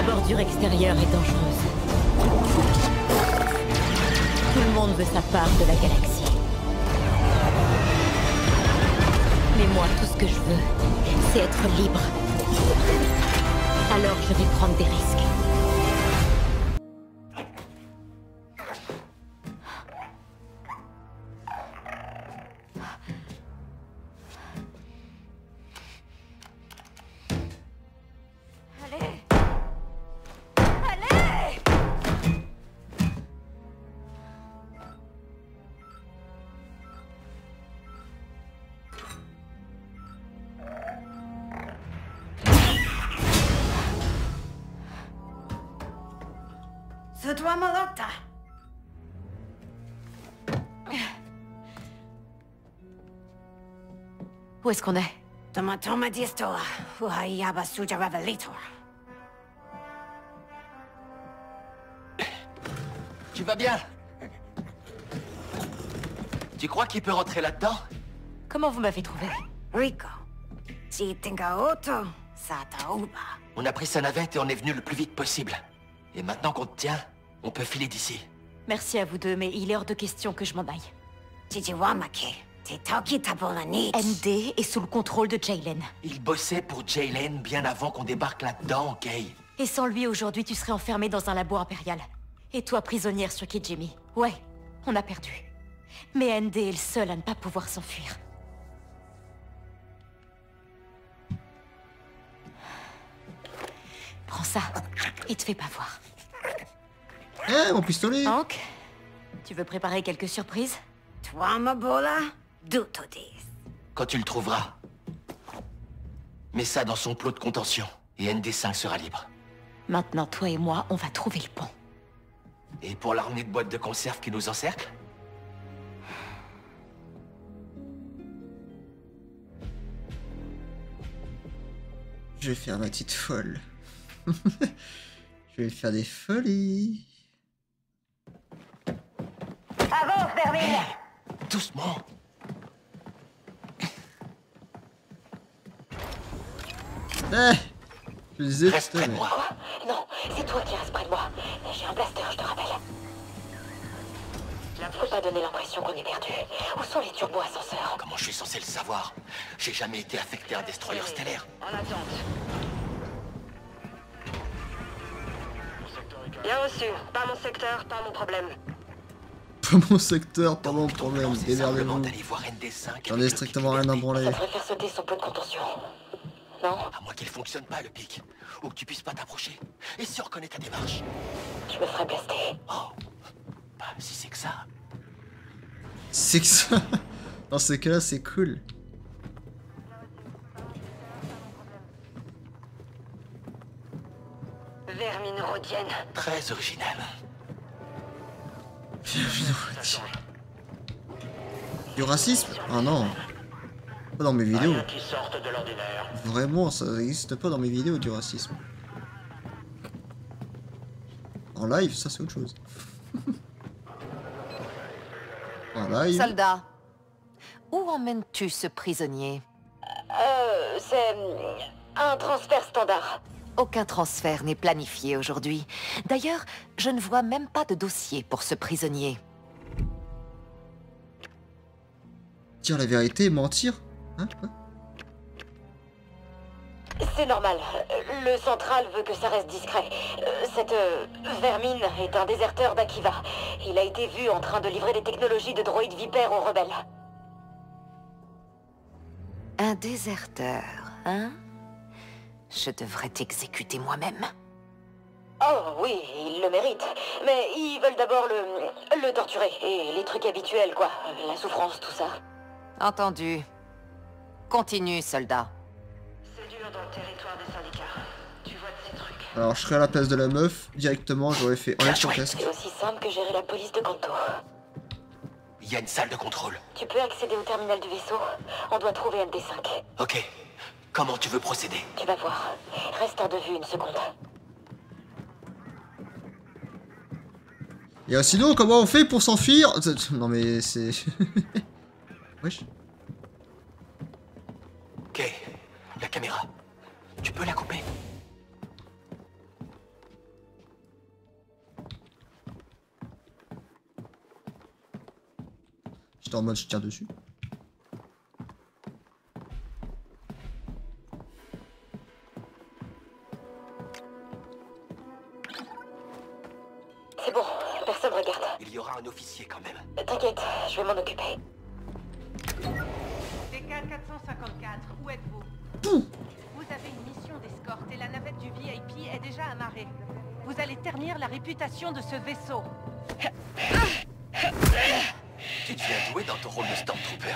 bordure extérieure est dangereuse. Tout le monde veut sa part de la galaxie. Mais moi, tout ce que je veux, c'est être libre. Alors je vais prendre des risques. C'est toi, Malocta. Où est-ce qu'on est? Tomatoma distola, uhayaba suja revelator. Tu vas bien? Tu crois qu'il peut rentrer là-dedans? Comment vous m'avez trouvé? Rico. Si tinga auto, sata uba. On a pris sa navette et on est venu le plus vite possible. Et maintenant qu'on te tient, on peut filer d'ici. Merci à vous deux, mais il est hors de question que je m'en aille. Chichiwamake. Titoki tabolani. ND est sous le contrôle de Jaylen. Il bossait pour Jaylen bien avant qu'on débarque là-dedans, ok? Et sans lui, aujourd'hui, tu serais enfermée dans un labo impérial. Et toi, prisonnière sur Kijimi. Ouais, on a perdu. Mais ND est le seul à ne pas pouvoir s'enfuir. Prends ça, et te fais pas voir. Eh, mon pistolet! Hank, tu veux préparer quelques surprises? Toi, Mabola, dutodis. Quand tu le trouveras, mets ça dans son plot de contention. Et ND5 sera libre. Maintenant, toi et moi, on va trouver le pont. Et pour l'armée de boîtes de conserve qui nous encercle? Je vais faire ma petite folle. Je vais faire des folies. Avance, Berlin. Doucement. Eh, je disais Reste près de moi. Quoi? Non, c'est toi qui restes près de moi. J'ai un blaster, je te rappelle. Faut pas donner l'impression qu'on est perdu. Où sont les turbo-ascenseurs? Comment je suis censé le savoir? J'ai jamais été affecté à un destroyer stellaire. En attente. Bien reçu. Pas mon secteur, pas mon problème. Pas mon secteur, pas mon problème. C'est simplement Démerdez-vous. d'aller voir ND5. J'en ai strictement rien à branler. Ça devrait faire sauter son plot de contention. Non? À moins qu'il fonctionne pas, le pic. Ou que tu puisses pas t'approcher. Et si on reconnaît ta démarche? Je me ferais blaster. Oh. Bah, si c'est que ça. C'est que ça. Dans ce cas-là, c'est cool. Vermine rhodienne. Très original. Du racisme? Ah non. Pas dans mes vidéos. Rien qui sorte de l'ordinaire. Vraiment, ça n'existe pas dans mes vidéos du racisme. En live, ça c'est autre chose. En live. Soldat, où emmènes-tu ce prisonnier? C'est un transfert standard. Aucun transfert n'est planifié aujourd'hui. D'ailleurs, je ne vois même pas de dossier pour ce prisonnier. Dire la vérité et mentir? Hein? Quoi? C'est normal. Le central veut que ça reste discret. Cette vermine est un déserteur d'Akiva. Il a été vu en train de livrer des technologies de droïdes vipères aux rebelles. Un déserteur, hein? Je devrais t'exécuter moi-même. Oh oui, il le mérite. Mais ils veulent d'abord le torturer. Et les trucs habituels, quoi. La souffrance, tout ça. Entendu. Continue, soldat. C'est dur dans le territoire des syndicats. Tu vois de ces trucs. Alors je serais à la place de la meuf, directement j'aurais fait enlève ton casque. C'est aussi simple que gérer la police de Kanto. Il y a une salle de contrôle. Tu peux accéder au terminal du vaisseau. On doit trouver ND5. Ok. Comment tu veux procéder? Tu vas voir. Reste hors de vue une seconde. Et sinon, comment on fait pour s'enfuir? Non mais c'est... Wesh. Ok. La caméra. Tu peux la couper? J'étais en mode je tire dessus. C'est bon, personne regarde. Il y aura un officier quand même. T'inquiète, je vais m'en occuper. DK-454, où êtes-vous? Vous avez une mission d'escorte et la navette du VIP est déjà amarrée. Vous allez ternir la réputation de ce vaisseau. Tu deviens doué dans ton rôle de Stormtrooper.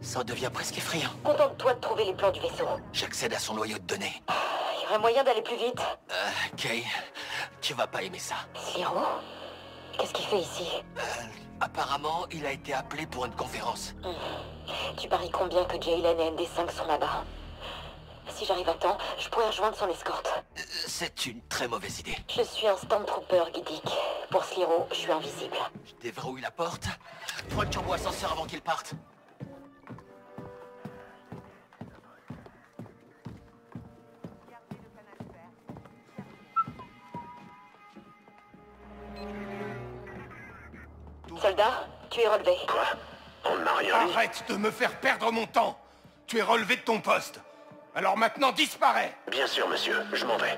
Ça en devient presque effrayant. Contente-toi de trouver les plans du vaisseau. J'accède à son noyau de données. Il y aurait moyen d'aller plus vite. Kay, tu vas pas aimer ça. Sliro? Qu'est-ce qu'il fait ici? Apparemment, il a été appelé pour une conférence. Tu paries combien que Jaylen et ND5 sont là-bas? Si j'arrive à temps, je pourrais rejoindre son escorte. C'est une très mauvaise idée. Je suis un Stormtrooper, Guidic. Pour Sliro, je suis invisible. Je déverrouille la porte. Prends le turbo ascenseur avant qu'il parte. Soldat, tu es relevé. Quoi? On n'a rien dit. Arrête de me faire perdre mon temps. Tu es relevé de ton poste. Alors maintenant, disparais. Bien sûr, monsieur, je m'en vais.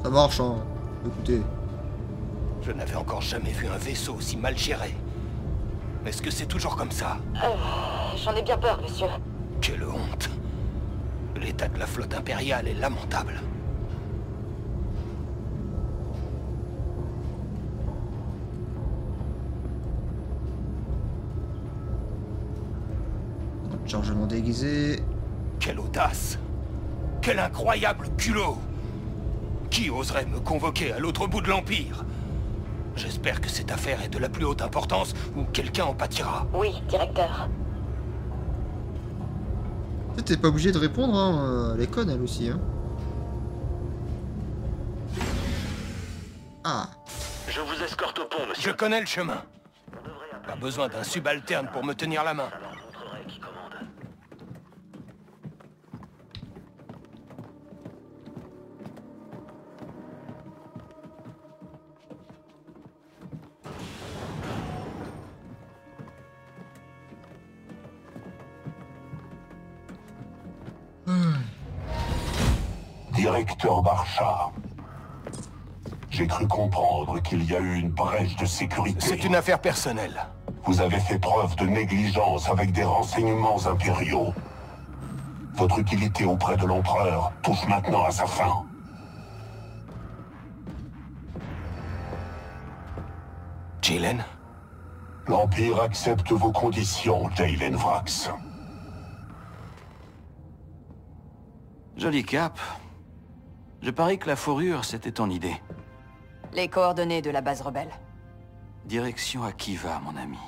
Ça marche, hein. Écoutez. Je n'avais encore jamais vu un vaisseau aussi mal géré. Est-ce que c'est toujours comme ça? J'en ai bien peur, monsieur. Quelle honte. L'état de la flotte impériale est lamentable. Chargement déguisé. Quelle audace! Quel incroyable culot! Qui oserait me convoquer à l'autre bout de l'Empire? J'espère que cette affaire est de la plus haute importance ou quelqu'un en pâtira. Oui, directeur. T'es pas obligé de répondre, hein. Elle est conne, elle aussi, hein. Ah. Je vous escorte au pont, monsieur. Je connais le chemin. Pas besoin d'un subalterne pour me tenir la main. Alors, je montrerai qui commande. Directeur Barcha, j'ai cru comprendre qu'il y a eu une brèche de sécurité. C'est une affaire personnelle. Vous avez fait preuve de négligence avec des renseignements impériaux. Votre utilité auprès de l'Empereur touche maintenant à sa fin. Jaylen? L'Empire accepte vos conditions, Jaylen Vrax. Joli cap. Je parie que la fourrure, c'était ton idée. Les coordonnées de la base rebelle. Direction Akiva, mon ami.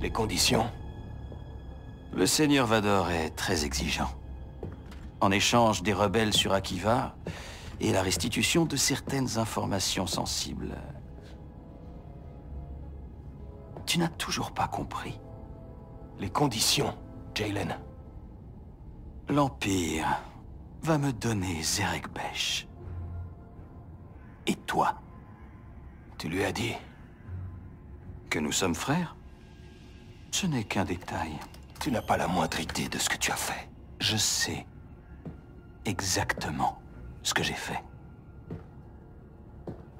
Les conditions? Le seigneur Vador est très exigeant. En échange des rebelles sur Akiva et la restitution de certaines informations sensibles. Tu n'as toujours pas compris. Les conditions, Jaylen. L'Empire va me donner Zerek Besh. Et toi? Tu lui as dit? Que nous sommes frères? Ce n'est qu'un détail. Tu n'as pas la moindre idée de ce que tu as fait. Je sais exactement ce que j'ai fait.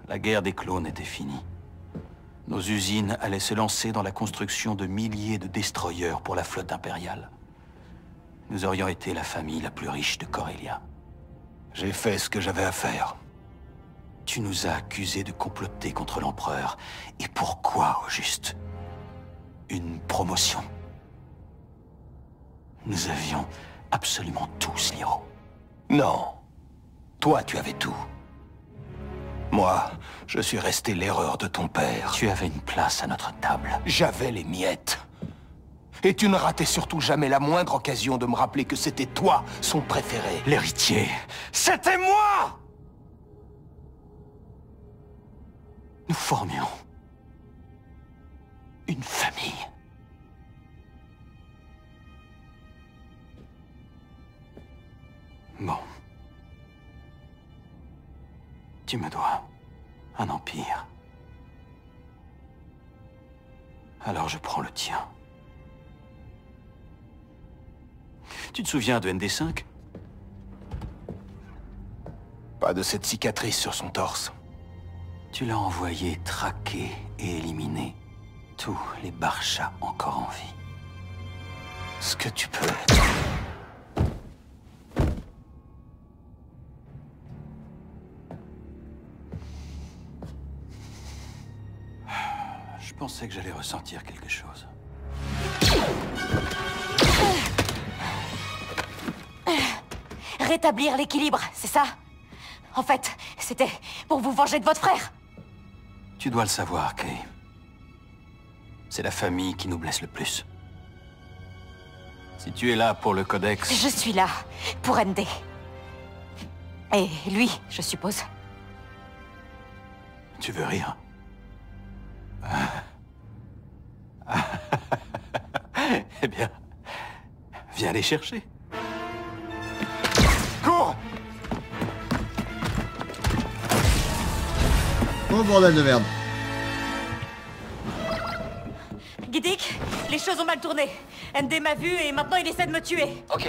La guerre des clones était finie. Nos usines allaient se lancer dans la construction de milliers de destroyers pour la flotte impériale. Nous aurions été la famille la plus riche de Corellia. J'ai fait ce que j'avais à faire. Tu nous as accusés de comploter contre l'Empereur. Et pourquoi, au juste? Une promotion. Nous avions absolument tout, Sliro. Non. Toi, tu avais tout. Moi, je suis resté l'erreur de ton père. Tu avais une place à notre table. J'avais les miettes. Et tu ne ratais surtout jamais la moindre occasion de me rappeler que c'était toi, son préféré. L'héritier, c'était moi! Nous formions une famille. Bon. Tu me dois un empire. Alors je prends le tien. Tu te souviens de ND5? Pas de cette cicatrice sur son torse. Tu l'as envoyé traquer et éliminer tous les Barchas encore en vie. Ce que tu peux être. Je pensais que j'allais ressentir quelque chose. Rétablir l'équilibre, c'est ça? En fait, c'était pour vous venger de votre frère. Tu dois le savoir, Kay. C'est la famille qui nous blesse le plus. Si tu es là pour le Codex... Je suis là pour ND. Et lui, je suppose. Tu veux rire? Eh bien, viens les chercher. Cours! Oh bordel de merde. Giddick, les choses ont mal tourné. ND m'a vu et maintenant il essaie de me tuer. Ok.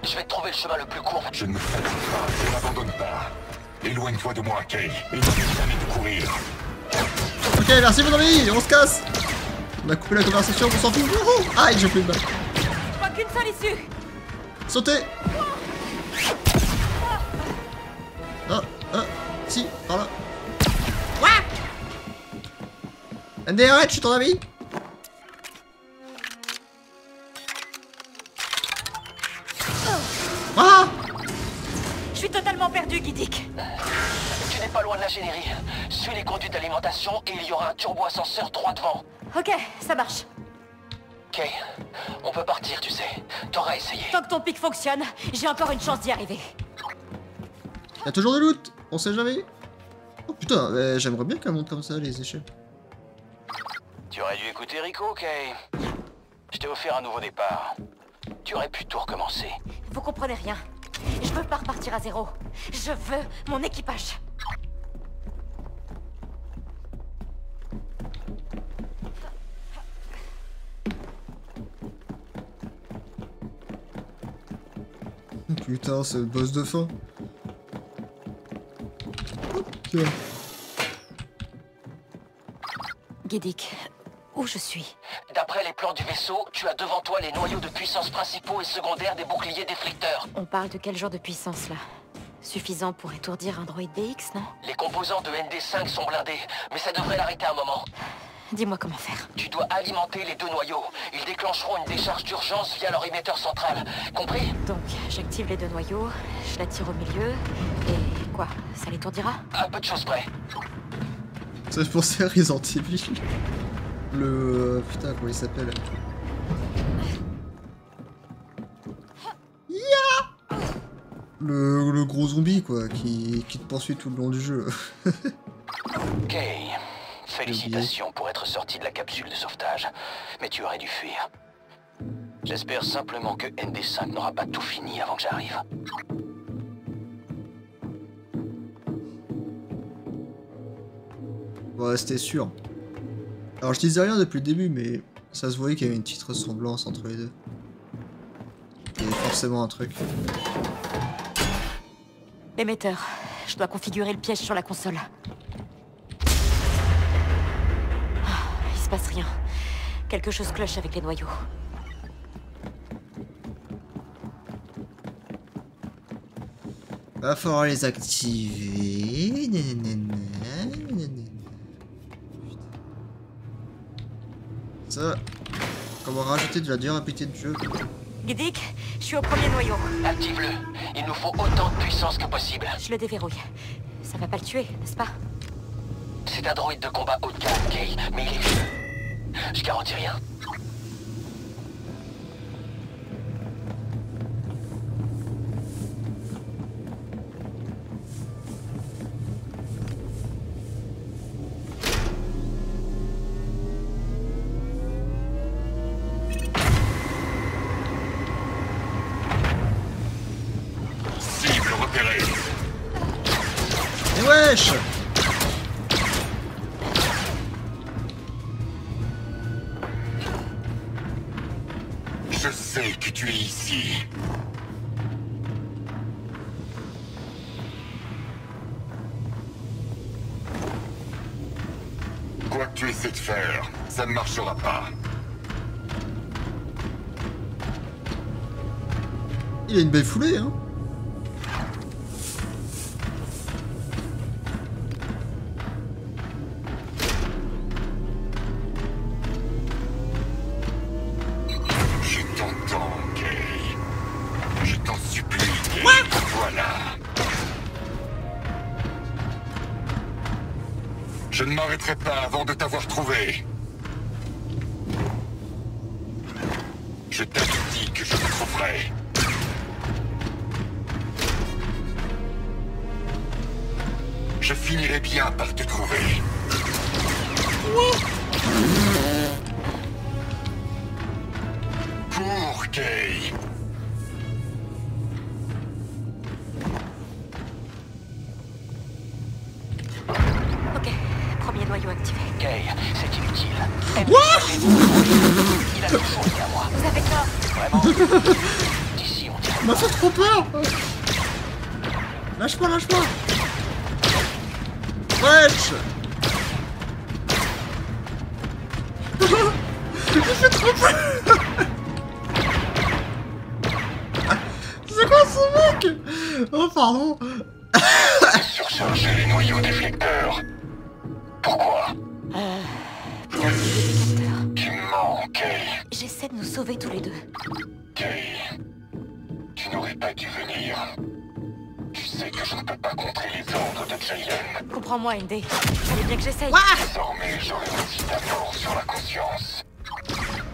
Je vais te trouver le chemin le plus court. Je ne me fatigue pas, je n'abandonne pas. Éloigne-toi de moi, Kay, et n'oublie jamais de courir. Ok, merci mon ami, on se casse. On a coupé la conversation, on s'en fout. Wouhou. Aïe, j'ai plus de balles. Je vois qu'une seule issue. Sautez. Si, par là. ND, arrête, je suis ton ami. Ah! Je suis totalement perdu, Giddick. Tu n'es pas loin de l'ingénierie. Suis les conduits d'alimentation et il y aura un turbo-ascenseur droit devant. Ok, ça marche. Ok, on peut partir, tu sais. T'auras essayé. Tant que ton pic fonctionne, j'ai encore une chance d'y arriver. Y'a toujours de loot, on sait jamais. Oh putain, j'aimerais bien qu'elle monte comme ça, les échelles. Tu aurais dû écouter Rico, Kay. Je t'ai offert un nouveau départ. Tu aurais pu tout recommencer. Vous comprenez rien. Je veux pas repartir à zéro. Je veux mon équipage. Putain, c'est le boss de fin. Ok. Giddick, où je suis? D'après les plans du vaisseau, tu as devant toi les noyaux de puissance principaux et secondaires des boucliers déflecteurs. On parle de quel genre de puissance, là? Suffisant pour étourdir un droïde BX, non? Les composants de ND5 sont blindés, mais ça devrait l'arrêter un moment. Dis-moi comment faire. Tu dois alimenter les deux noyaux. Ils déclencheront une décharge d'urgence via leur émetteur central. Compris? Donc, j'active les deux noyaux, je la tire au milieu, et quoi? Ça l'étourdira? À peu de choses près. Ça fait penser à Resident Evil. Le... putain, comment il s'appelle? Yeah, le gros zombie, quoi, qui te poursuit tout le long du jeu. Ok. Félicitations pour être sorti de la capsule de sauvetage. Mais tu aurais dû fuir. J'espère simplement que ND5 n'aura pas tout fini avant que j'arrive. Ouais, c'était sûr. Alors je disais rien depuis le début, mais ça se voyait qu'il y avait une petite ressemblance entre les deux. Il y avait forcément un truc. Émetteur, je dois configurer le piège sur la console. Il se passe rien. Quelque chose cloche avec les noyaux. Va falloir les activer. Ça, comment rajouter de la durabilité de jeu. Giddick, je suis au premier noyau. Active-le. Il nous faut autant de puissance que possible. Je le déverrouille. Ça va pas le tuer, n'est-ce pas? C'est un droïde de combat haut de gamme, Kay, mais il est vieux. Je garantis rien. intérêt. Mais wesh! Je sais que tu es ici. Quoi que tu essaies de faire, ça ne marchera pas. Il a une belle foulée, hein? Je t'entends, Kay. Je t'en supplie, Kay. Voilà. Je ne m'arrêterai pas avant de t'avoir trouvé. Je t'avais dit que je te trouverais. Je finirai bien par te trouver. Cours, Kay. Ok, premier noyau activé. Kay, c'est inutile. What? Il a tout fourni à moi. Vous avez tort. Vraiment. D'ici, on dirait. Il m'a fait trop peur! Lâche-moi, lâche-moi! Wesh! Il fait trop peur! C'est quoi ce mec? Oh pardon! Surcharger les noyaux déflecteurs. Pourquoi? Tu mens, Kay. J'essaie de nous sauver tous les deux. Kay, tu n'aurais pas dû venir. Tu sais que je ne peux pas contrer les ordres de Jaylen. Comprends-moi, ND. Fallait bien que j'essaye. Désormais, j'aurai aussi ta mort sur la conscience.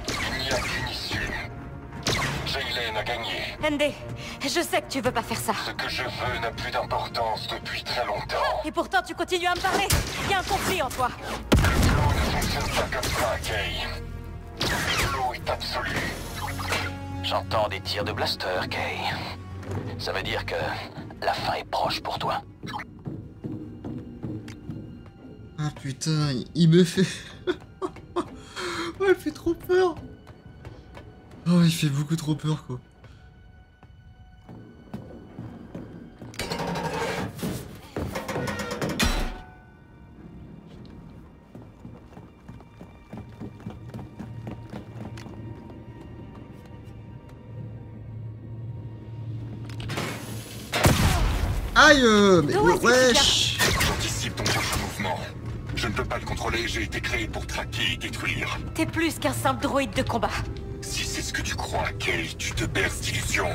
Il n'y a qu'une issue. Jaylen a gagné. ND, je sais que tu veux pas faire ça. Ce que je veux n'a plus d'importance depuis très longtemps. Et pourtant, tu continues à me parler. Il y a un conflit en toi. Le flow ne fonctionne pas comme ça, Kay. Le flow est absolu. J'entends des tirs de blaster, Kay. Ça veut dire que la fin est proche pour toi. Ah putain, il me fait... Oh, il fait trop peur. Oh, il fait beaucoup trop peur, quoi. Aïe, mais wesh! J'anticipe ton prochain mouvement. Je ne peux pas le contrôler, j'ai été créé pour traquer et détruire. T'es plus qu'un simple droïde de combat. Si c'est ce que tu crois, Kay, tu te berces d'illusions.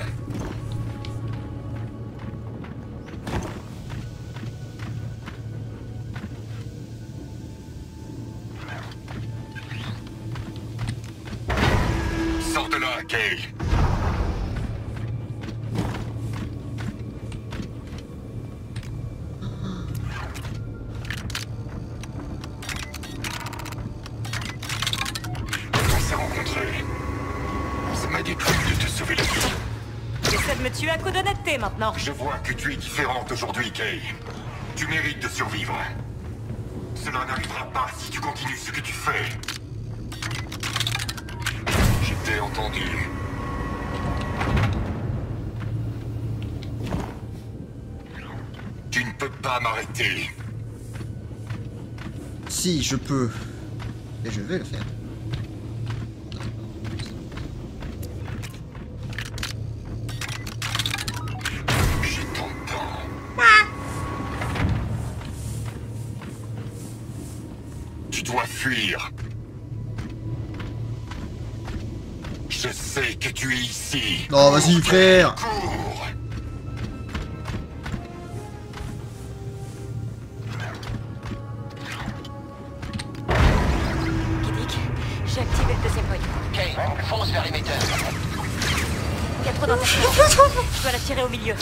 Sors de là, Kay. On s'est rencontrés. Ça m'a détruit de te sauver la vie. J'essaie de me tuer à coup d'honnêteté maintenant. Je vois que tu es différente aujourd'hui, Kay. Tu mérites de survivre. Cela n'arrivera pas si tu continues ce que tu fais. Je t'ai entendu. Tu ne peux pas m'arrêter. Si, je peux. Et je vais le faire. Je t'entends. Tu dois fuir. Je sais que tu es ici. Non, vas-y, frère. Cours. Kiddick, j'ai activé le deuxième noyau. Kay, fonce vers l'émetteur. Il y a trop d'interférences. Je dois la tirer au milieu.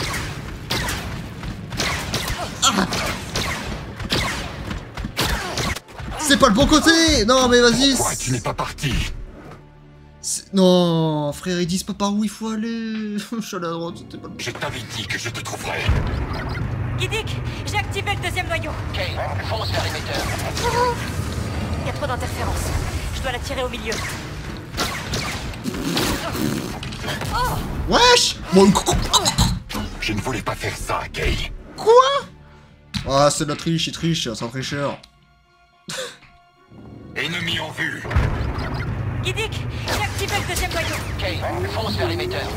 C'est pas le bon côté. Non, mais vas-y. Pourquoi tu n'es pas parti? Non, frère, ils disent pas par où il faut aller. Je suis allé à droite, c'était pas le... Je t'avais dit que je te trouverais. Giddick, j'ai activé le deuxième noyau. Ok, fonce vers l'émetteur. Il y a trop d'interférences. Je dois la tirer au milieu. Wesh. Bon, Je ne voulais pas faire ça, Kay. quoi? Ah, c'est de la triche, il triche, c'est un tricheur. Ennemi en vue. Giddick, j'ai activé le deuxième noyau. Ok, fonce vers l'émetteur.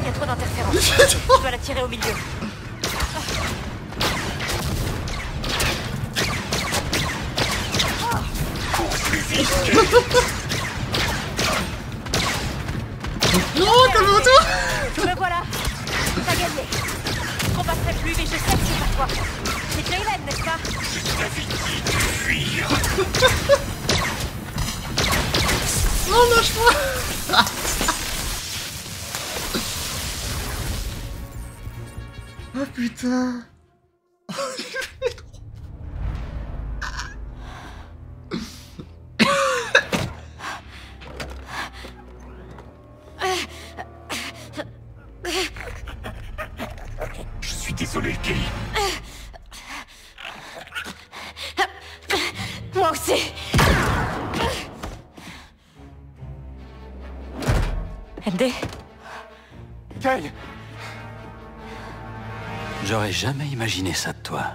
Il y a trop d'interférences. Je dois la tirer au milieu. Cours plus vite, Kay. Non, calme-toi. Me voilà. T'as gagné. Je combattrai plus, mais je sais que c'est pas toi. C'est Jaylen, n'est-ce pas? Je t'avais dit de fuir. Non, lâche-moi. Oh putain. Je suis désolé, Kay. Moi aussi. MD? Kay! J'aurais jamais imaginé ça de toi.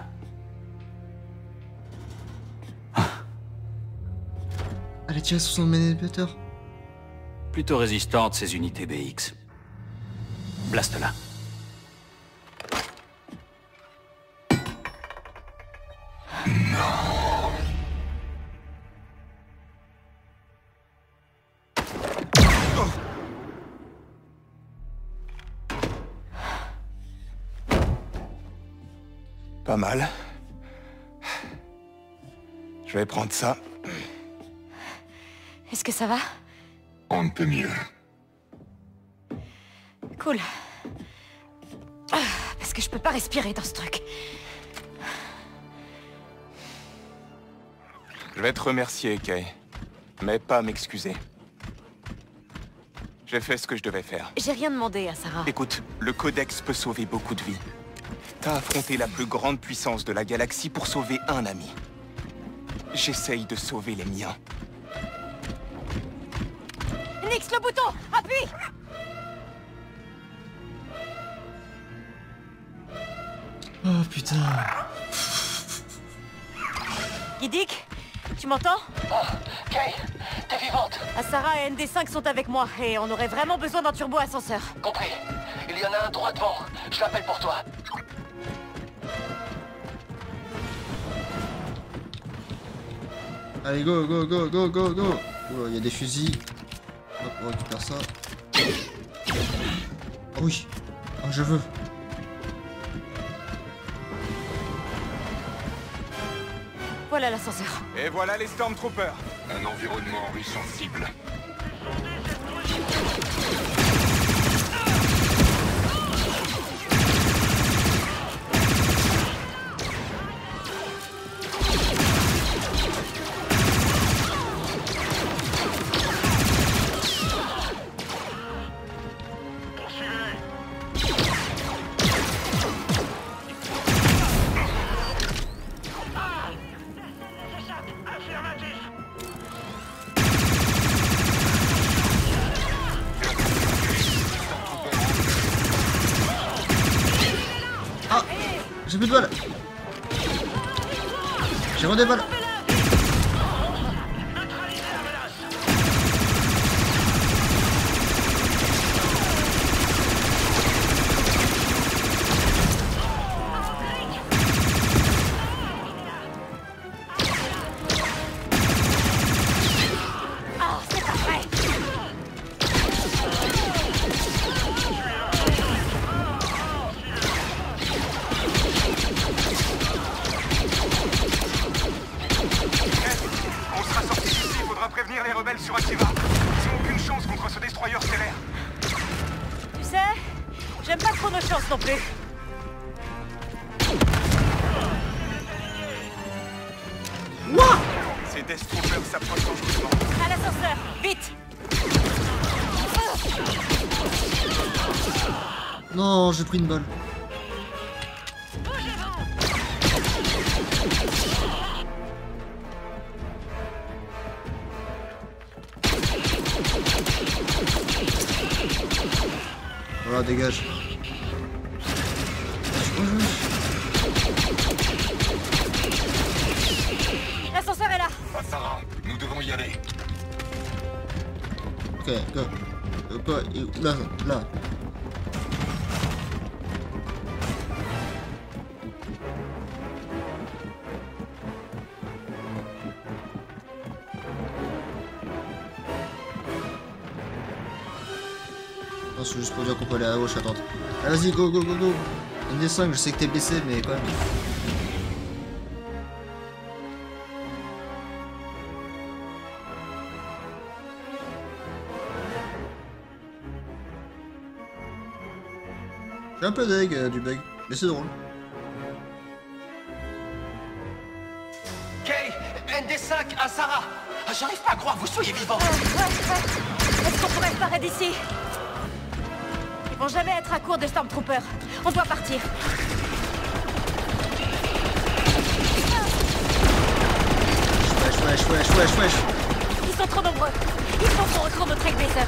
Elle est tirée sous son manipulateur. Plutôt résistante, ces unités BX. Blast-la. Pas mal. Je vais prendre ça. Est-ce que ça va? On ne peut mieux. Cool. Ah, parce que je peux pas respirer dans ce truc. Je vais te remercier, Kay. Mais pas m'excuser. J'ai fait ce que je devais faire. J'ai rien demandé à Sarah. Écoute, le Codex peut sauver beaucoup de vies. T'as affronté la plus grande puissance de la galaxie pour sauver un ami. J'essaye de sauver les miens. Nix, le bouton! Appuie! Oh putain. Giddick, tu m'entends? Oh, Kay, t'es vivante. Asara et ND5 sont avec moi, et on aurait vraiment besoin d'un turbo-ascenseur. Compris. Il y en a un droit devant. Je l'appelle pour toi. Allez, go, go, go, go, go, go. Oh, il y a des fusils. Hop, on récupère ça. Oh oui. Oh, je veux. Voilà l'ascenseur. Et voilà les Stormtroopers. Un environnement riche en cibles. J'ai plus de balles. J'ai re des balles. Sur Akiva. Ils n'ont aucune chance contre ce destroyer stellaire. Tu sais, j'aime pas trop nos chances non plus. Ces Death Troopers s'approchent dangereusement. À l'ascenseur, vite! Non, j'ai pris une balle. Voilà, dégage. L'ascenseur est là. Sarah, nous devons y aller. Ok, quoi, là, là. Non, c'est juste pour dire qu'on peut aller à gauche, attends. Allez, vas-y, go, go, go, go. MD5, je sais que t'es blessé, mais quand même. J'ai un peu deg du bug, mais c'est drôle. Kay, ND5 à Sarah. Ah, j'arrive pas à croire que vous soyez vivant. Ouais. Est-ce qu'on pourrait se barrer d'ici? Ils vont jamais être à court de Stormtroopers. On doit partir. Wesh. Ils sont trop nombreux. Il faut qu'on retrouve notre Trailblazer.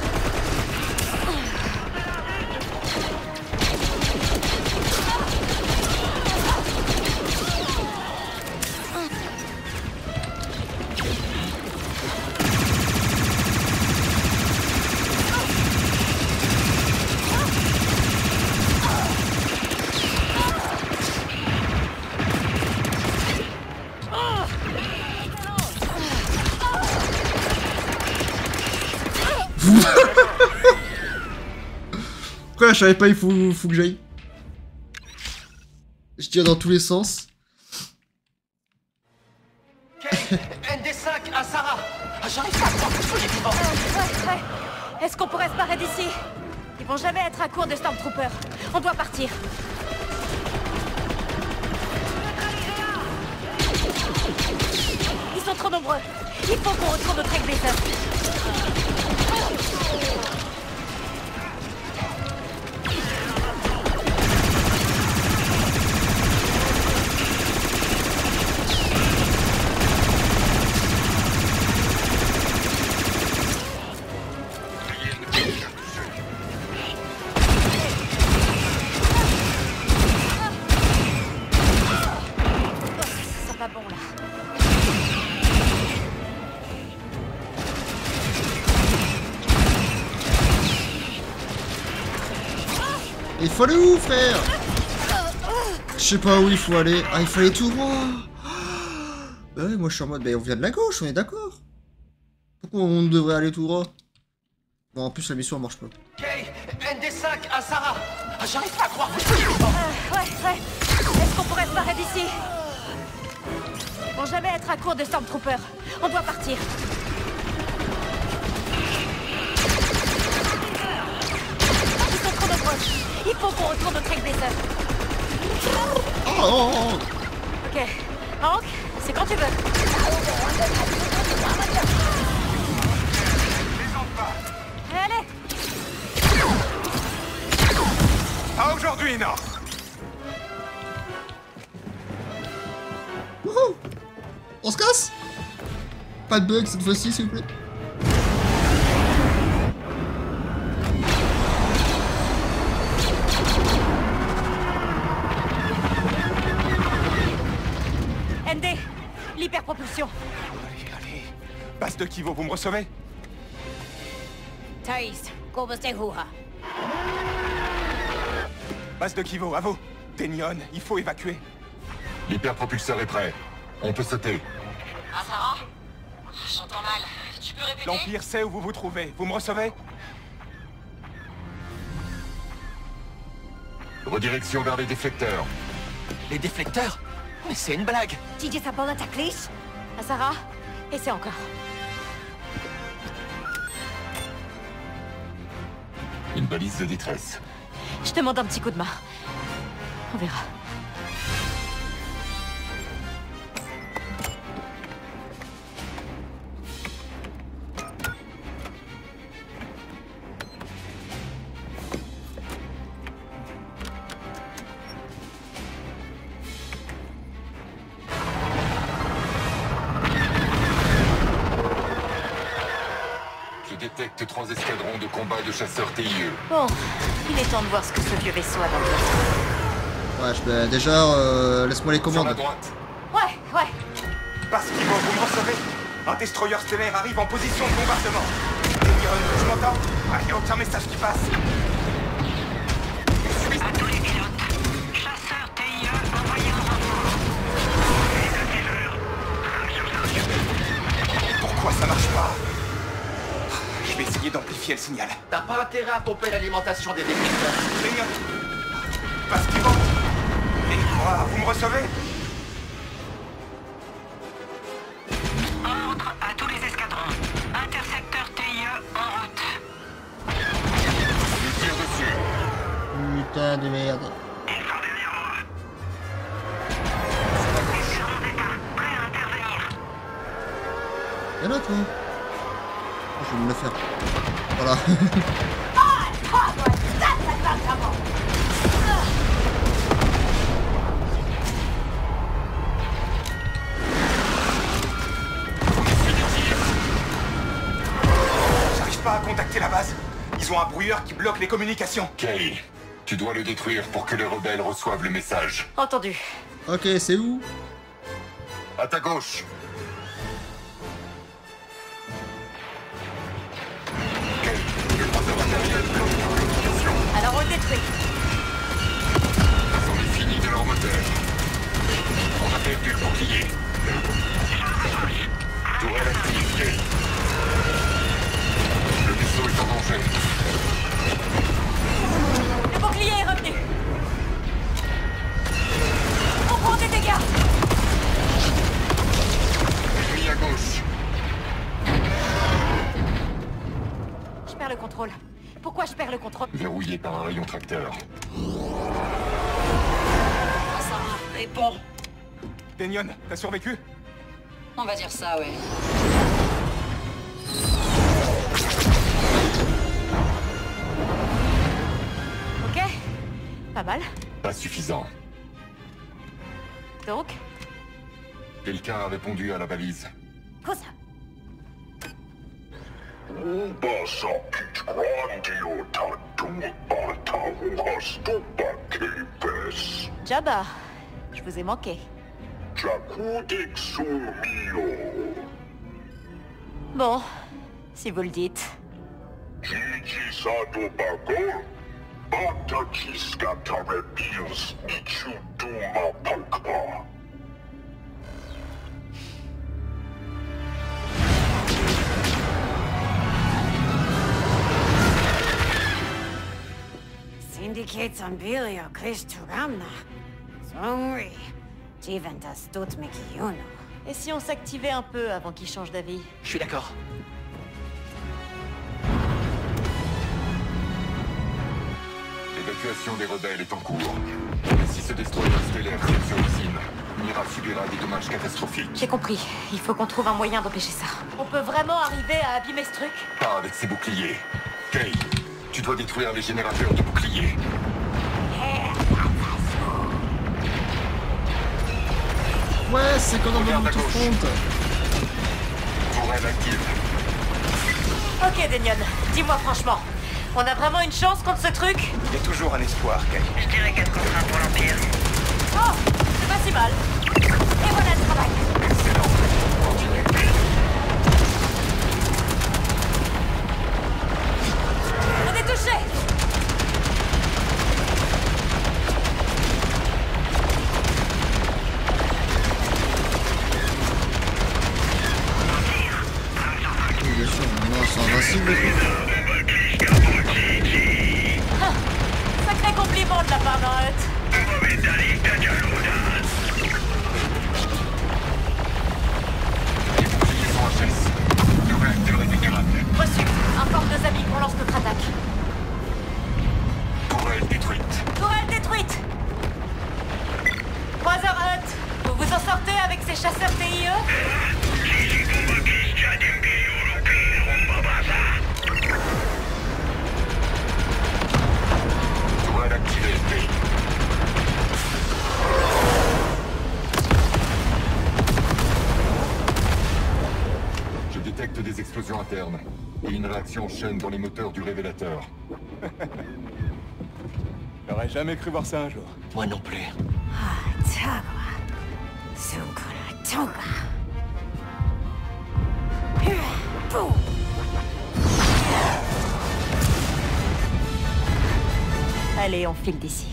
Pourquoi je savais pas, il faut que j'aille. Je tire dans tous les sens. ND5 à Sarah. Ah, j'arrive pas à croire que vous soyez vivant. Ouais. Est-ce qu'on pourrait se barrer d'ici? Ils vont jamais être à court de Stormtroopers. On doit partir. Ils sont trop nombreux. Il faut qu'on retrouve notre Trailblazer. Il faut aller où, frère? Je sais pas où il faut aller. Ah, il faut aller tout droit. Bah ouais, moi je suis en mode, bah on vient de la gauche, on est d'accord. Pourquoi on devrait aller tout droit? Bon, en plus la mission elle marche pas. Kay, ND5 à Sarah. Ah, j'arrive pas à croire que vous soyez vivant. Ouais. Est-ce qu'on pourrait se barrer d'ici? Ils vont jamais être à court de Stormtroopers. On doit partir. Ils sont trop nombreux. Il faut qu'on retrouve notre Trailblazer. Oh. Ok. Hank, c'est quand tu veux. Allez. Pas aujourd'hui, non. Wouhou. On se casse. Pas de bug cette fois-ci, s'il vous plaît. ND, l'hyperpropulsion. Allez. Base de Kivo, vous me recevez? Taïs, Kobostehuha. Base de Kivo, à vous. Ténion, il faut évacuer. L'hyperpropulseur est prêt. On peut sauter. Ah, Sarah? J'entends mal. Tu peux répéter? L'Empire sait où vous vous trouvez. Vous me recevez? Redirection vers les déflecteurs. Les déflecteurs? Mais c'est une blague. TJ Sapon attaque Lish. Sarah, essaie encore. Une balise de détresse. Je te demande un petit coup de main. On verra. détecte 3 escadrons de combat de chasseurs TIE. Bon, il est temps de voir ce que ce vieux vaisseau a dans le dos. Ouais, je peux déjà, laisse-moi les Sur la commandes. droite. Ouais. Parce qu'ils vont, vous me recevez? Un destroyer stellaire arrive en position de bombardement. Denion, tu m'entends? Ah, y a aucun message qui passe. À tous les pilotes, chasseurs TIE envoyés en renfort. Pourquoi ça marche pas? Je vais essayer d'amplifier le signal. T'as pas intérêt à pomper l'alimentation des détecteurs. Denion, parce qu'ils vont. Et quoi, vous me recevez? Ordre à tous les escadrons. Intercepteur TIE en route. Je tire dessus. Putain de merde. Ils sont derrière moi. Escadron d'État, prêt à intervenir. Y'en a toi. Oh, je vais me le faire. Voilà. J'arrive pas à contacter la base. Ils ont un brouilleur qui bloque les communications. Kay, tu dois le détruire pour que les rebelles reçoivent le message. Entendu. Ok, c'est où? À ta gauche. Kay, le croiseur matériel bloque les communications. Alors on le détruit. C'en est fini de leur moteur. On a perdu le bouclier. Tourelle active, Kay. Le vaisseau est en danger. Le bouclier est revenu. On prend des dégâts. Ennemi à gauche. Je perds le contrôle. Pourquoi je perds le contrôle? Verrouillé par un rayon tracteur. Ça répond. Denion, t'as survécu? On va dire ça, ouais. Ok. Pas mal. Pas suffisant. Donc, Quelqu'un a répondu à la balise. cosa? Jabba, je vous ai manqué. Bon, si vous le dites. Syndicate Ambilio Christugamna. Songri. Jiventas tut Mekiyuno. Et si on s'activait un peu avant qu'il change d'avis? Je suis d'accord. L'évacuation des rebelles est en cours. Mais si ce destroyer stellaire tire sur l'usine, Mira subira des dommages catastrophiques. J'ai compris. Il faut qu'on trouve un moyen d'empêcher ça. On peut vraiment arriver à abîmer ce truc? Pas avec ces boucliers. Kay, tu dois détruire les générateurs de boucliers. Ouais, c'est quand on Regarde va à tout gauche. front. Tourelle active. Ok, Denion. Dis-moi franchement. On a vraiment une chance contre ce truc? Il y a toujours un espoir, Kay. Je dirais 4 contre 1 pour l'Empire. Oh, c'est pas si mal. Et voilà le travail. Excellent. Continuez. On est touché. Oui, bien sûr, non, c'est invincible. Sacré compliment de la part d'un Hutt. Les boucliers sont HS. Le réacteur est vulnérable. Reçu. Informe nos amis qu'on lance notre attaque. Tourelle détruite. Tourelle détruite. Croiseur Hutt, vous vous en sortez avec ces chasseurs TIE? Tourelle activée. Kay. Je détecte des explosions internes. et une réaction en chaîne dans les moteurs du révélateur. J'aurais jamais cru voir ça un jour. Moi non plus. Allez, on file d'ici.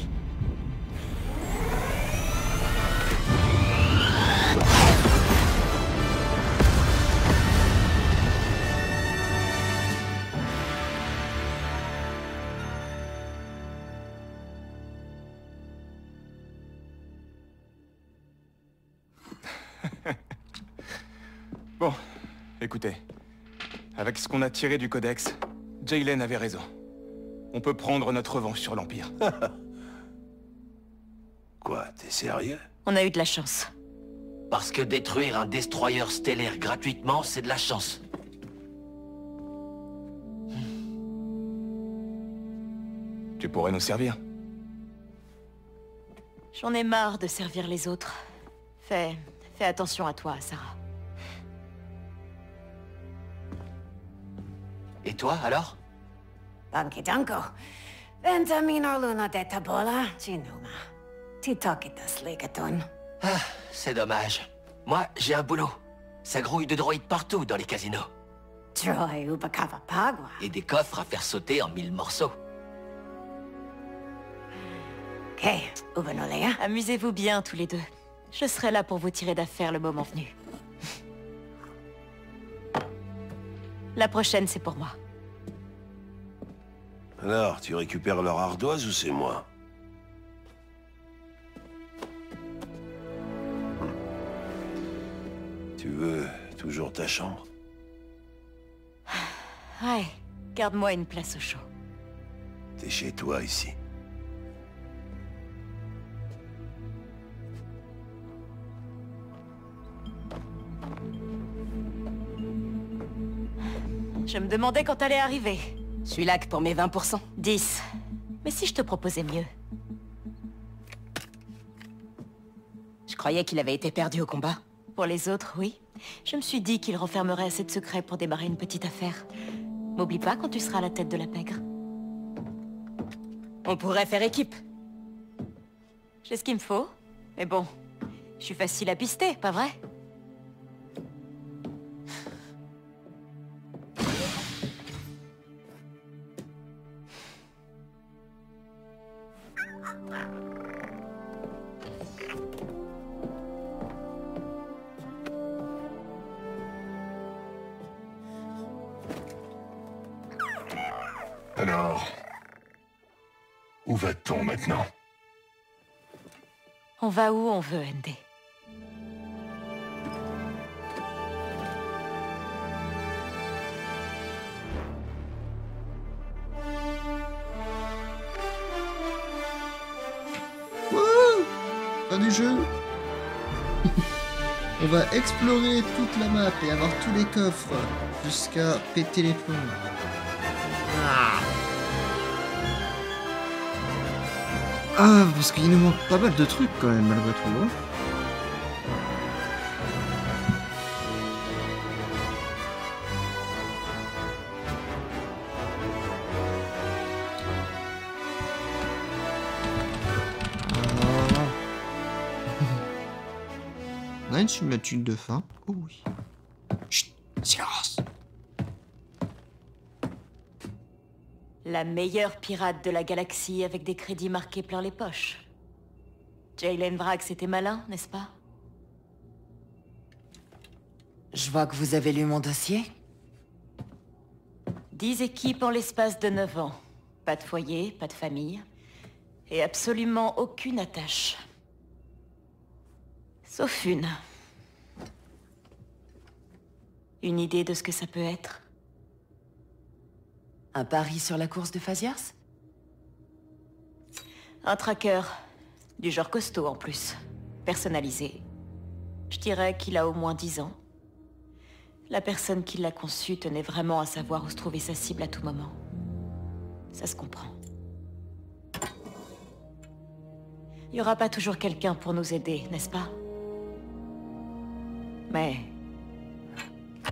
Bon, écoutez. Avec ce qu'on a tiré du Codex, Jaylen avait raison. On peut prendre notre revanche sur l'Empire. Quoi, t'es sérieux? On a eu de la chance. Parce que détruire un destroyer stellaire gratuitement, c'est de la chance. Tu pourrais nous servir. J'en ai marre de servir les autres. Fais attention à toi, Sarah. Et toi, alors? Danke danko. Vänta minua lunatetta bola, Chinuma. Titokitas legaton. Ah, c'est dommage. Moi, j'ai un boulot. Ça grouille de droïdes partout dans les casinos. Troy ubakava pagwa. Et des coffres à faire sauter en 1000 morceaux. Ok, ubanolea. Amusez-vous bien tous les deux. Je serai là pour vous tirer d'affaire le moment venu. La prochaine, c'est pour moi. Alors, tu récupères leur ardoise ou c'est moi? Tu veux toujours ta chambre? Ouais, garde-moi une place au chaud. T'es chez toi ici. Je me demandais quand t'allais arriver. Je suis là que pour mes 20%. 10. Mais si je te proposais mieux? Je croyais qu'il avait été perdu au combat. Pour les autres, oui. Je me suis dit qu'il renfermerait assez de secrets pour démarrer une petite affaire. M'oublie pas quand tu seras à la tête de la pègre. On pourrait faire équipe. J'ai ce qu'il me faut. Mais bon, je suis facile à pister, pas vrai? Alors, où va-t-on maintenant? On va où on veut, ND. Wouh! Fin du jeu. On va explorer toute la map et avoir tous les coffres jusqu'à péter les plombs. Ah, parce qu'il nous manque pas mal de trucs quand même, malgré tout. Hein. On a une simulature de fin. Oh oui. Chut, silence. La meilleure pirate de la galaxie avec des crédits marqués plein les poches. Jaylen Vrax était malin, n'est-ce pas? Je vois que vous avez lu mon dossier. 10 équipes en l'espace de 9 ans. Pas de foyer, pas de famille. Et absolument aucune attache. Sauf une. Une idée de ce que ça peut être? Un pari sur la course de Phazias? Un tracker. Du genre costaud en plus. Personnalisé. Je dirais qu'il a au moins 10 ans. La personne qui l'a conçu tenait vraiment à savoir où se trouvait sa cible à tout moment. Ça se comprend. Il n'y aura pas toujours quelqu'un pour nous aider, n'est-ce pas? Mais...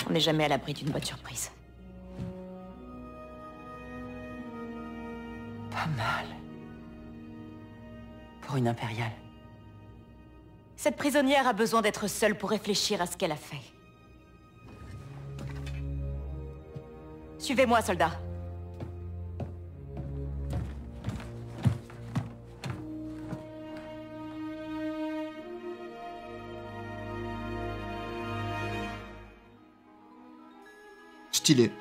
on n'est jamais à l'abri d'une bonne surprise. pour une impériale. Cette prisonnière a besoin d'être seule pour réfléchir à ce qu'elle a fait. Suivez-moi, soldat. Stylé.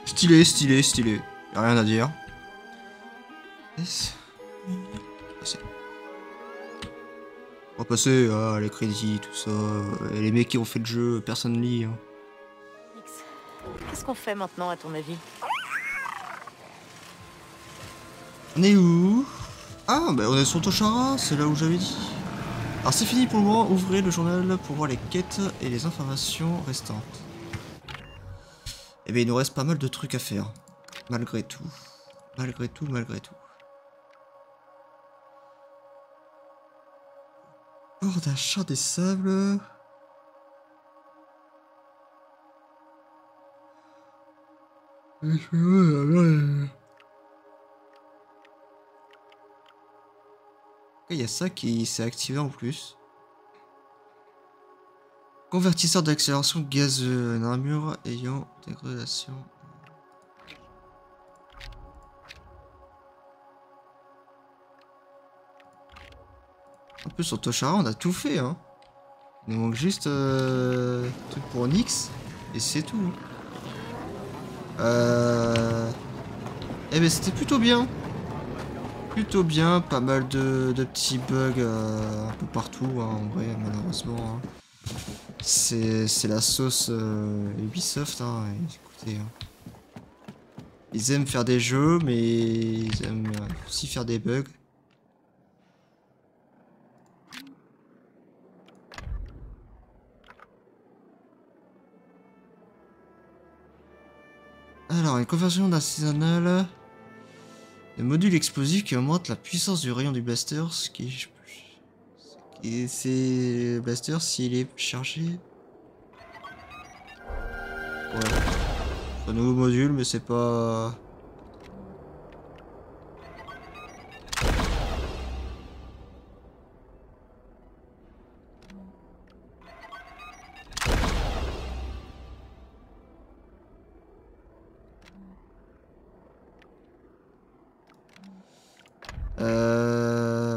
Stylé, stylé, stylé. Y'a rien à dire. On va passer à les crédits, tout ça. Et les mecs qui ont fait le jeu, personne lit. Hein. Qu'est-ce qu'on fait maintenant, à ton avis? On est où? Ah, bah on est sur Toshara, c'est là où j'avais dit. Alors c'est fini pour le moment, ouvrez le journal pour voir les quêtes et les informations restantes. Eh bien, il nous reste pas mal de trucs à faire. Malgré tout. Malgré tout, malgré tout. Port d'achat des sables. Il y a ça qui s'est activé en plus. Convertisseur d'accélération gazeux, une armure ayant dégradation. En plus sur Toshara on a tout fait hein. Il nous manque juste truc pour Nyx et c'est tout. Eh ben c'était plutôt bien. Plutôt bien, pas mal de petits bugs un peu partout hein, en vrai malheureusement. Hein. C'est la sauce Ubisoft, hein, écoutez. Hein. Ils aiment faire des jeux, mais ils aiment aussi faire des bugs. Alors, une conversion d'artisanal. Le module explosif qui augmente la puissance du rayon du blaster, ce qui... Et c'est blaster s'il est chargé. Ouais. C'est un nouveau module mais c'est pas...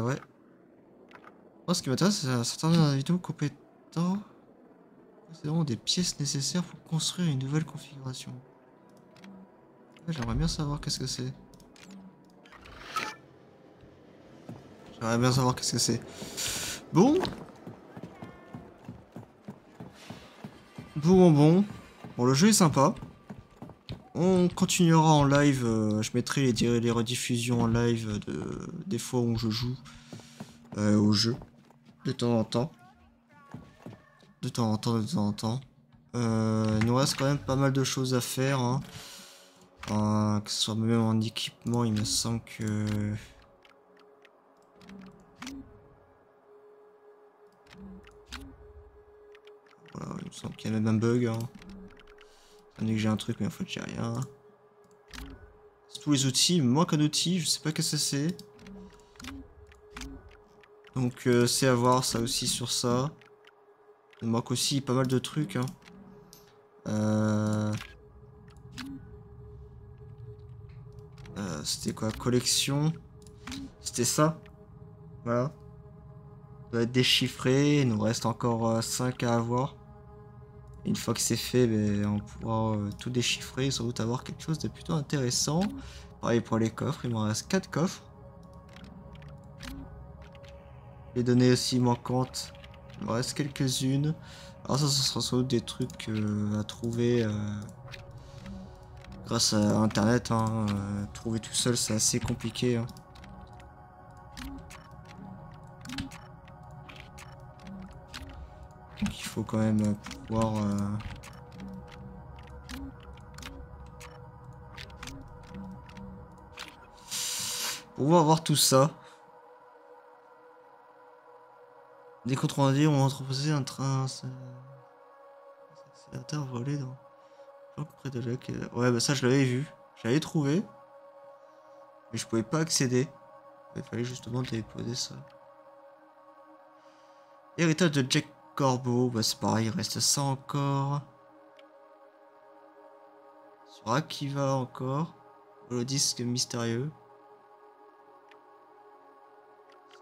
Ouais. Moi, ce qui m'intéresse, c'est un certain individu compétent. C'est vraiment des pièces nécessaires pour construire une nouvelle configuration. Ouais, j'aimerais bien savoir qu'est-ce que c'est. J'aimerais bien savoir qu'est-ce que c'est. Bon. Bon, le jeu est sympa. On continuera en live. Je mettrai les rediffusions en live des fois où je joue au jeu. De temps en temps. De temps en temps. Il nous reste quand même pas mal de choses à faire. Hein. Que ce soit même en équipement, il me semble que... Voilà, il me semble qu'il y a même un bug. Hein. Ça dit que j'ai un truc, mais en fait j'ai rien. C'est tous les outils, il me manque un outil, je sais pas qu'est-ce que c'est. Donc c'est à voir ça aussi sur ça. Il me manque aussi pas mal de trucs. Hein. C'était quoi? Collection. C'était ça. Voilà. Ça doit être déchiffré. Il nous reste encore 5 à avoir. Et une fois que c'est fait, ben, on pourra tout déchiffrer et sans doute avoir quelque chose de plutôt intéressant. Pareil pour les coffres. Il me reste 4 coffres. Les données aussi manquantes. Il me reste quelques-unes. Alors ça, ce sera sans doute des trucs à trouver grâce à internet. Hein. Trouver tout seul, c'est assez compliqué. Hein. Donc il faut quand même pouvoir... pouvoir voir tout ça. Des comptes rendus ont entreposé un train accélérateur volé dans près de là. Ouais bah ça je l'avais vu, je l'avais trouvé, mais je pouvais pas accéder. Il fallait justement déposer ça. Héritage de Jack Corbeau, bah c'est pareil, il reste ça encore. Sur Akiva encore. Le disque mystérieux.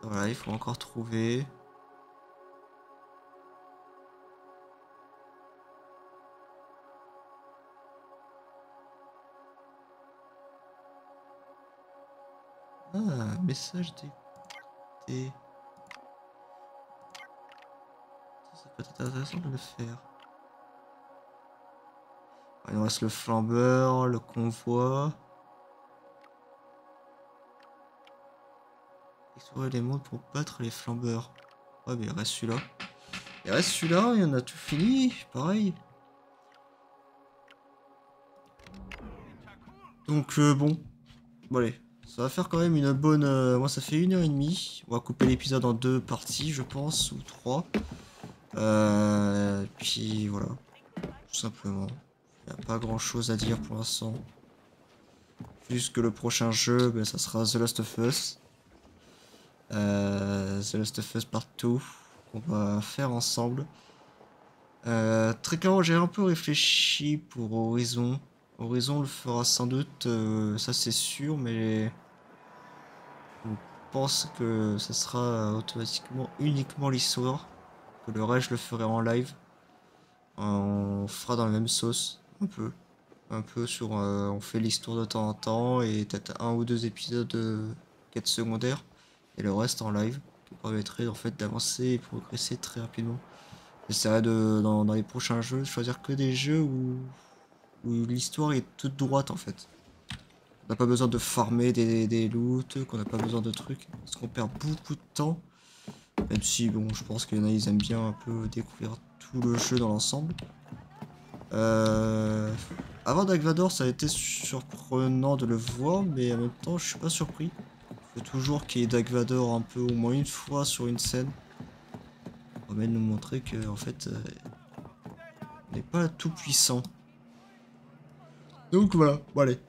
Voilà, il faut encore trouver. Ah, message des... Ça peut être intéressant de le faire. Il nous reste le flambeur, le convoi. Explorer les mondes pour battre les flambeurs. Ouais, mais il reste celui-là. Il reste celui-là, et on a tout fini. Pareil. Donc, bon. Bon, allez. Ça va faire quand même une bonne... moi, ça fait 1h30. On va couper l'épisode en 2 parties, je pense, ou 3. Puis, voilà. Tout simplement. Il n'y a pas grand-chose à dire pour l'instant. Juste que le prochain jeu, ben, ça sera The Last of Us. The Last of Us Part 2 qu'on va faire ensemble. Très clairement, j'ai un peu réfléchi pour Horizon. Horizon le fera sans doute, ça c'est sûr, mais je pense que ça sera automatiquement uniquement l'histoire. Que le reste je le ferai en live. On fera dans la même sauce, un peu sur, on fait l'histoire de temps en temps et peut-être 1 ou 2 épisodes de quête secondaire. Et le reste en live, qui permettrait en fait d'avancer et progresser très rapidement. J'essaierai dans les prochains jeux de choisir que des jeux où l'histoire est toute droite en fait. On n'a pas besoin de farmer des loots, qu'on n'a pas besoin de trucs, parce qu'on perd beaucoup de temps. Même si bon, je pense qu'il y en a, ils aiment bien un peu découvrir tout le jeu dans l'ensemble. Avant Dark Vador, ça a été surprenant de le voir, mais en même temps, je suis pas surpris. Il faut toujours qu'il y ait Dark Vador un peu au moins une fois sur une scène. On va même nous montrer que en fait, on n'est pas tout puissant. Donc voilà, bon allez.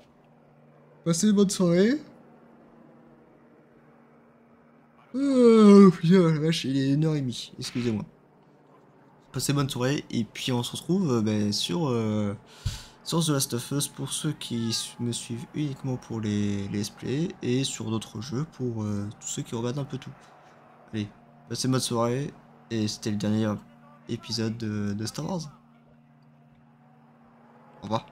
Passez une bonne soirée. Putain, la vache, il est 1h30, excusez-moi. Passez bonne soirée, et puis on se retrouve sur The Last of Us pour ceux qui me suivent uniquement pour les let's play, et sur d'autres jeux pour tous ceux qui regardent un peu tout. Allez, passez bonne soirée, et c'était le dernier épisode de Star Wars. Au revoir.